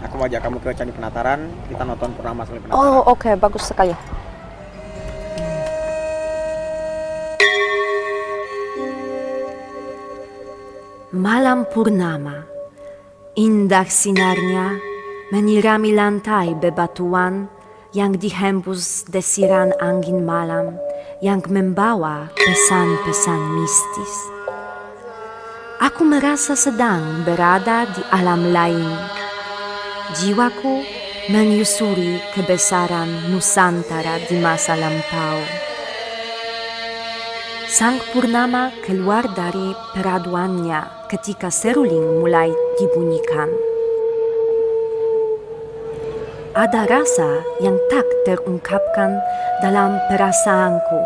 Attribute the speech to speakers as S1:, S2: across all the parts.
S1: Aku mau ajak kamu ke Candi Penataran, kita nonton Purnama Seli Penataran.
S2: Oh, oke, bagus sekali. Malam purnama, indah sinarnya menyirami lantai bebatuan yang dihembus desiran angin malam yang membawa pesan-pesan mistis. Aku merasa sedang berada di alam lain. Jiwaku menyusuri kebesaran Nusantara di masa lampau. Sang purnama keluar dari peraduannya ketika seruling mulai dibunyikan. Ada rasa yang tak terungkapkan dalam perasaanku.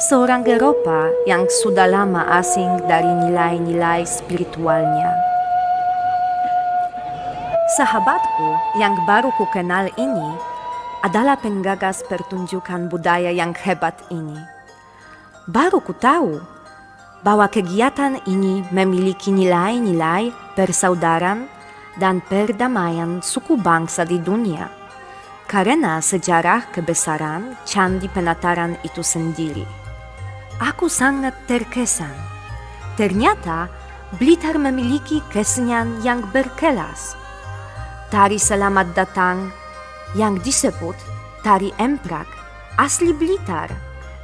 S2: Seorang Eropa yang sudah lama asing dari nilai-nilai spiritualnya. Sahabatku yang baru ku kenal ini adalah penggagas pertunjukan budaya yang hebat ini. Baru ku tahu bahwa kegiatan ini memiliki nilai-nilai persaudaraan dan perdamaian suku bangsa di dunia karena sejarah kebesaran Candi Penataran itu sendiri. Aku sangat terkesan. Ternyata Blitar memiliki kesenian yang berkelas. Tari selamat datang yang disebut tari emprak asli Blitar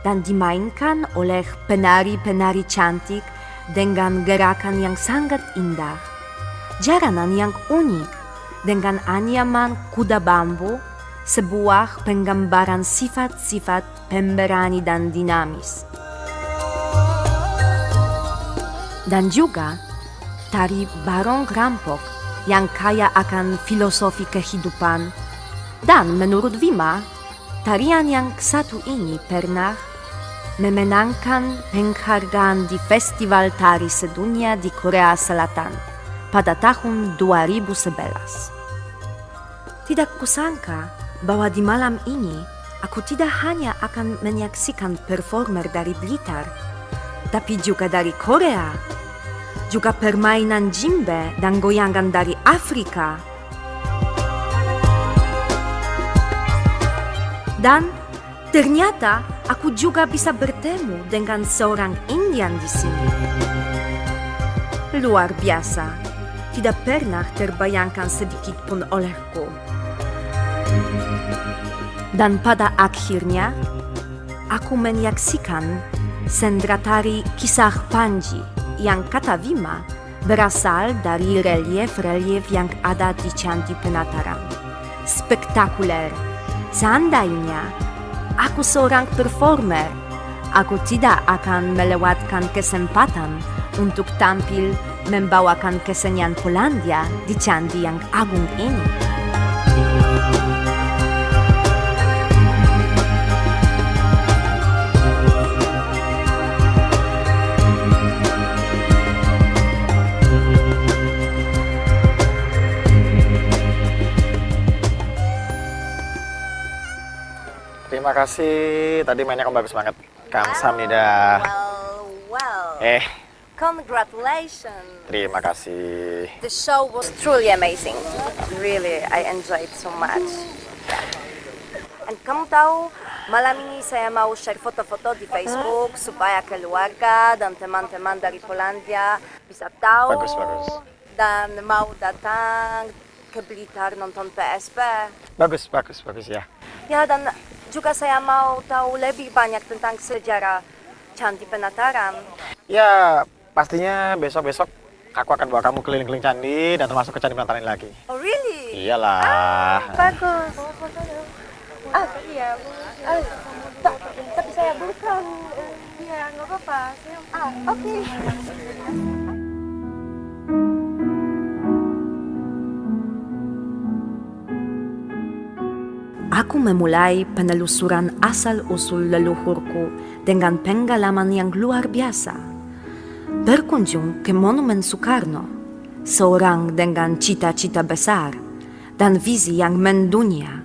S2: dan dimainkan oleh penari-penari cantik dengan gerakan yang sangat indah. Jaranan yang unik dengan anyaman kuda bambu, sebuah penggambaran sifat-sifat pemberani dan dinamis. Dan juga tari barong rampok yang kaya akan filosofi kehidupan. Dan menurut Wima, tarian yang satu ini pernah memenangkan penghargaan di Festival Tari Sedunia di Korea Selatan pada tahun 2011. Tidak kusangka bahwa di malam ini aku tidak hanya akan menyaksikan performer dari Blitar, tapi juga dari Korea, juga permainan jimbe dan goyangan dari Afrika. Dan ternyata aku juga bisa bertemu dengan seorang Indian di sini. Luar biasa, tidak pernah terbayangkan sedikit pun olehku. Dan pada akhirnya, aku menyaksikan sendera tari Kisah Panji yang kata Wima berasal dari relief-relief yang ada di Candi Penataran. Spektakuler. Seandainya aku seorang performer, aku tidak akan melewatkan kesempatan untuk tampil membawakan kesenian Polandia di Candi yang agung ini.
S1: Terima kasih, tadi mainnya kamu bagus banget. Kamsahamnida.
S3: Well. Congratulations.
S1: Terima kasih.
S3: The show was truly amazing. Really, I enjoyed so much. And kamu tahu, malam ini saya mau share foto-foto di Facebook supaya keluarga dan teman-teman dari Polandia bisa tahu.
S1: Bagus.
S3: Dan mau datang ke Blitar nonton PSP.
S1: Bagus ya.
S3: Ya, dan juga saya mau tahu lebih banyak tentang sejarah Candi Penataran.
S1: Ya, pastinya besok-besok aku akan bawa kamu keliling-keliling candi dan termasuk ke Candi Penataran lagi.
S3: Oh, really?
S1: Iyalah.
S3: Bagus. Iya. Tapi saya bukan. Iya, nggak apa-apa. Oke.
S2: Aku memulai penelusuran asal-usul leluhurku dengan pengalaman yang luar biasa. Berkunjung ke Monumen Soekarno, seorang dengan cita-cita besar dan visi yang mendunia,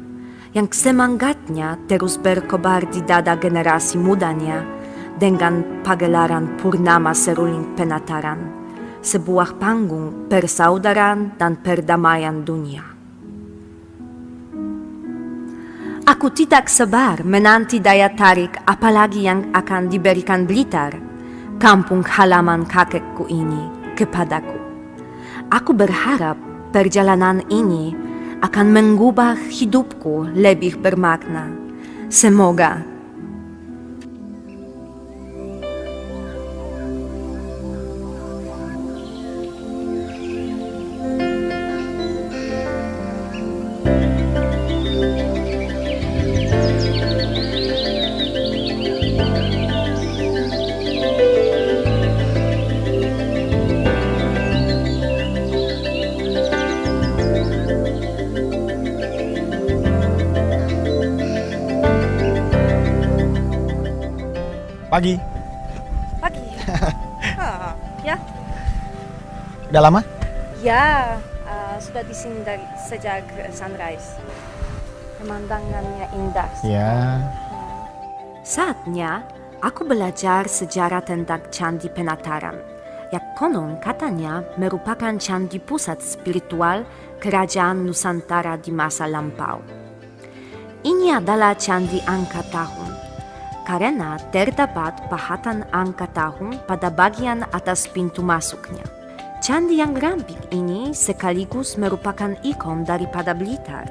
S2: yang semangatnya terus berkobar di dada generasi mudanya dengan pagelaran Purnama Seruling Penataran, sebuah panggung persaudaraan dan perdamaian dunia. Aku tidak sabar menanti daya tarik apalagi yang akan diberikan Blitar, kampung halaman kakekku ini, kepadaku. Aku berharap perjalanan ini akan mengubah hidupku lebih bermakna. Semoga.
S1: Pagi.
S3: Pagi. Ya?
S1: Udah lama?
S3: Ya, sudah di sini dari sejak sunrise. Pemandangannya indah.
S1: Ya.
S2: Saatnya aku belajar sejarah tentang Candi Penataran, yang konon katanya merupakan candi pusat spiritual kerajaan Nusantara di masa lampau. Ini adalah candi angka tahun, karena terdapat pahatan angka tahun pada bagian atas pintu masuknya. Candi yang ramping ini sekaligus merupakan ikon daripada Blitar.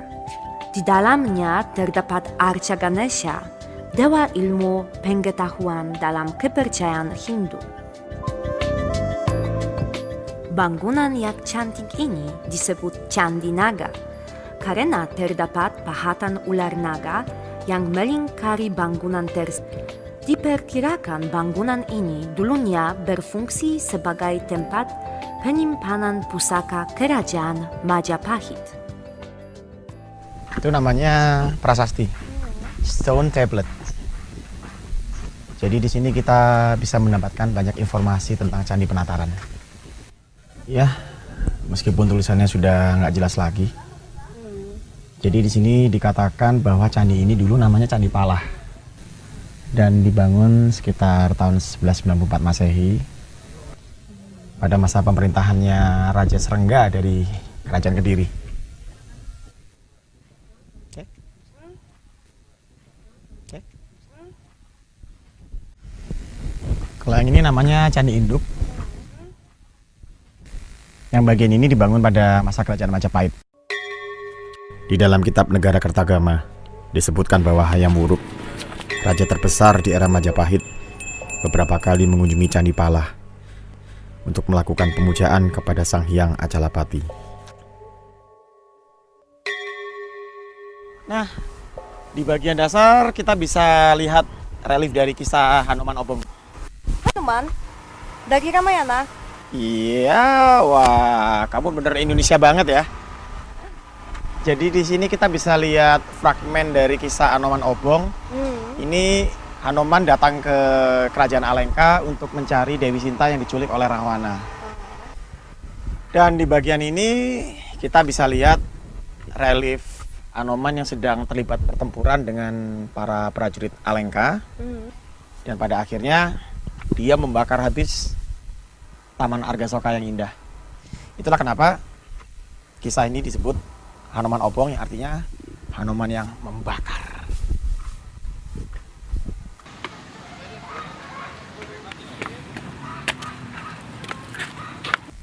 S2: Di dalamnya terdapat arca Ganesha, dewa ilmu pengetahuan dalam kepercayaan Hindu. Bangunan yang cantik ini disebut Candi Naga, karena terdapat pahatan ular naga yang melingkari bangunan tersebut. Diperkirakan bangunan ini dulunya berfungsi sebagai tempat penyimpanan pusaka kerajaan Majapahit.
S1: Itu namanya prasasti, stone tablet. Jadi di sini kita bisa mendapatkan banyak informasi tentang Candi Penataran. Ya, meskipun tulisannya sudah nggak jelas lagi. Jadi di sini dikatakan bahwa candi ini dulu namanya Candi Palah dan dibangun sekitar tahun 1194 Masehi pada masa pemerintahannya Raja Srengga dari Kerajaan Kediri. Oke. Oke. Kalau yang ini namanya Candi Induk. Yang bagian ini dibangun pada masa Kerajaan Majapahit. Di dalam kitab Negara Kertagama disebutkan bahwa Hayam Wuruk, raja terbesar di era Majapahit, beberapa kali mengunjungi Candi Palah untuk melakukan pemujaan kepada Sang Hyang Acalapati. Nah, di bagian dasar kita bisa lihat relief dari kisah Hanoman Obong.
S3: Hanuman, dari Ramayana.
S1: Iya, wah, kamu bener Indonesia banget ya. Jadi di sini kita bisa lihat fragmen dari kisah Hanoman Obong. Ini Hanoman datang ke Kerajaan Alengka untuk mencari Dewi Sinta yang diculik oleh Rahwana. Dan di bagian ini kita bisa lihat relief Hanoman yang sedang terlibat pertempuran dengan para prajurit Alengka. Dan pada akhirnya dia membakar habis Taman Argasoka yang indah. Itulah kenapa kisah ini disebut Hanoman Obong, yang artinya Hanoman yang membakar.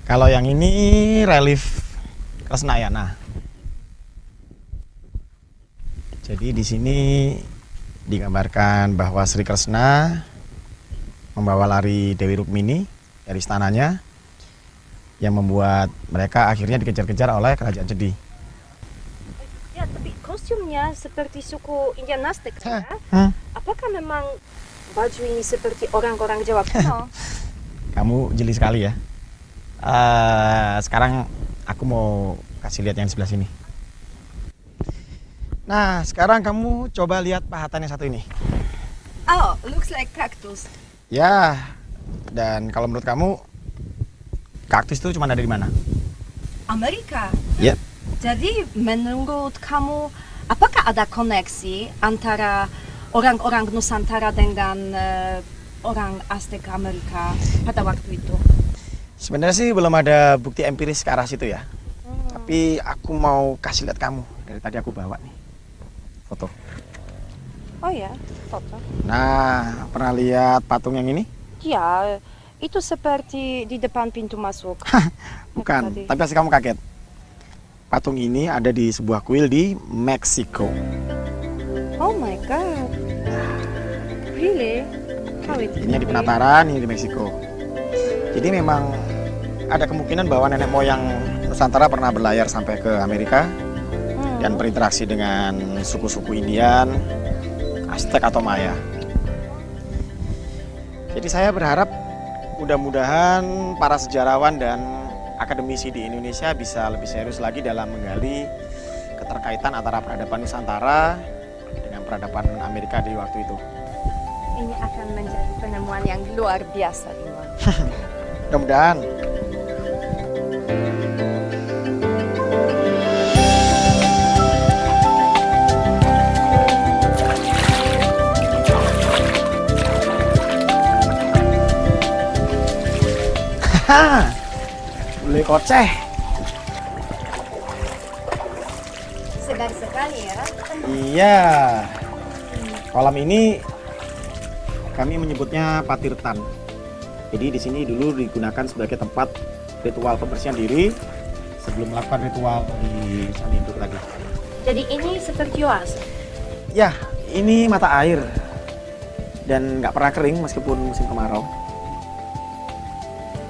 S1: Kalau yang ini relief Kresnayana. Jadi di sini digambarkan bahwa Sri Kresna membawa lari Dewi Rukmini dari istananya, yang membuat mereka akhirnya dikejar-kejar oleh Kerajaan Cedi.
S3: Ya, tapi kostumnya seperti suku Indian Aztec, ya? Apakah memang baju ini seperti orang-orang Jawa kuno?
S1: Kamu jeli sekali ya. Sekarang aku mau kasih lihat yang sebelah sini. Nah, sekarang kamu coba lihat pahatan yang satu ini.
S3: Oh, looks like cactus.
S1: Ya, dan kalau menurut kamu kaktus itu cuma ada di mana?
S3: Amerika.
S1: Ya.
S3: Jadi menurut kamu, apakah ada koneksi antara orang-orang Nusantara dengan orang Aztec Amerika pada waktu itu?
S1: Sebenarnya sih belum ada bukti empiris ke arah situ ya. Tapi aku mau kasih lihat kamu. Dari tadi aku bawa nih. foto.
S3: Oh ya, foto.
S1: Nah, pernah lihat patung yang ini?
S3: Ya, itu seperti di depan pintu masuk.
S1: Bukan,
S3: Tadi.
S1: tapi pasti kamu kaget. Patung ini ada di sebuah kuil di Meksiko.
S3: Oh my god. Really? How it
S1: Ini di Penataran, ini di Meksiko. Jadi memang ada kemungkinan bahwa nenek moyang Nusantara pernah berlayar sampai ke Amerika dan berinteraksi dengan suku-suku Indian, Aztec atau Maya. Jadi saya berharap mudah-mudahan para sejarawan dan akademisi di Indonesia bisa lebih serius lagi dalam menggali keterkaitan antara peradaban Nusantara dengan peradaban Amerika di waktu itu.
S3: Ini akan menjadi penemuan yang luar biasa, Dima.
S1: Mudah-mudahan. Haha, bule koceh.
S3: Segar sekali ya.
S1: Iya. Kolam ini kami menyebutnya Patirtan. Jadi di sini dulu digunakan sebagai tempat ritual pembersihan diri sebelum melakukan ritual di Sandi Induk tadi.
S3: Jadi ini seperti oase.
S1: Ya, ini mata air dan nggak pernah kering meskipun musim kemarau.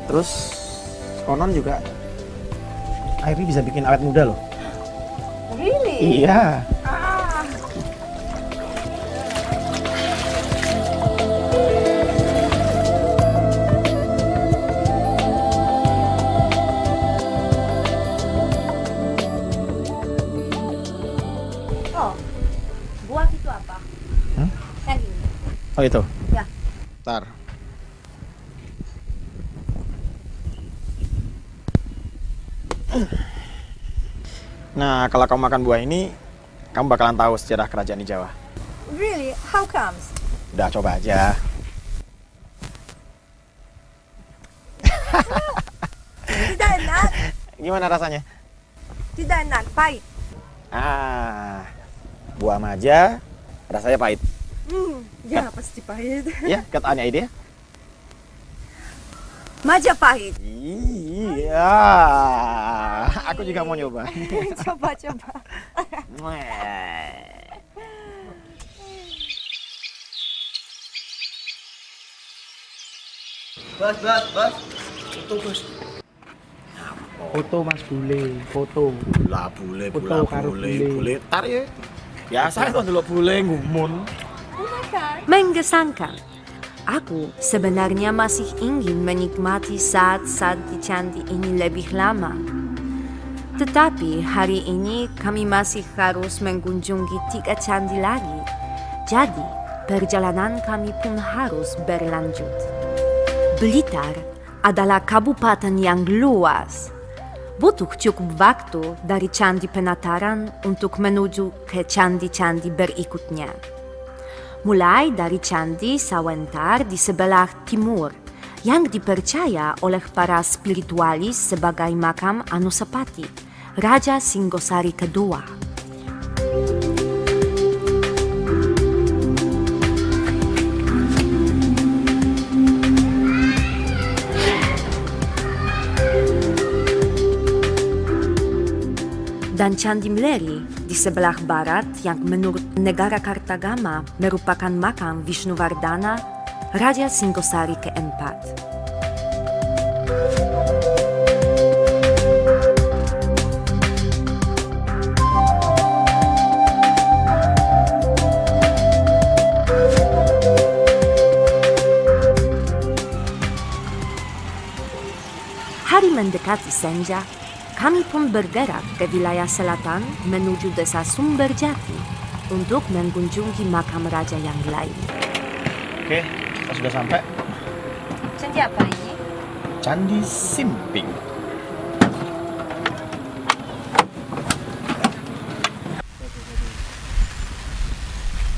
S1: Terus konon juga air ini bisa bikin awet muda loh.
S3: Really?
S1: Iya.
S3: Oh, buah itu apa?
S1: Hmm?
S3: Yang ini.
S1: Oh itu.
S3: Ya.
S1: Ntar. Nah, kalau kamu makan buah ini, kamu bakalan tahu sejarah kerajaan di Jawa.
S3: Really? How comes?
S1: Udah coba aja.
S3: Tidak enak.
S1: Gimana rasanya?
S3: Tidak enak. Pahit.
S1: Buah maja, rasanya pahit.
S3: Ya pasti pahit.
S1: Ya, katanya ide.
S3: Majapahit.
S1: Iya, aku juga mau nyoba.
S3: Coba.
S4: Bos. Itu bos. Foto Mas Bule, foto.
S1: Lah bule,
S4: Foto karo bule.
S1: Tar ya. Biasa itu ndelok bule ngumun.
S2: Mengesankan. Aku sebenarnya masih ingin menikmati saat-saat di candi ini lebih lama. Tetapi hari ini kami masih harus mengunjungi 3 candi lagi. Jadi, perjalanan kami pun harus berlanjut. Blitar adalah kabupaten yang luas. Butuh cukup waktu dari Candi Penataran untuk menuju ke candi-candi berikutnya. Mulai dari Candi Sawentar di sebelah timur, yang dipercaya oleh para spiritualis sebagai makam Anusapati, Raja Singhosari kedua. Dan Candi Mleri di sebelah barat yang menurut negara Kartagama merupakan makam Vishnuvardhana, Raja Singhosari keempat. Hari mendekati senja, kami pun bergerak ke wilayah selatan menuju desa Sumberjati untuk mengunjungi makam raja yang lain.
S1: Oke, kita sudah sampai.
S3: Candi apa ini?
S1: Candi Simping.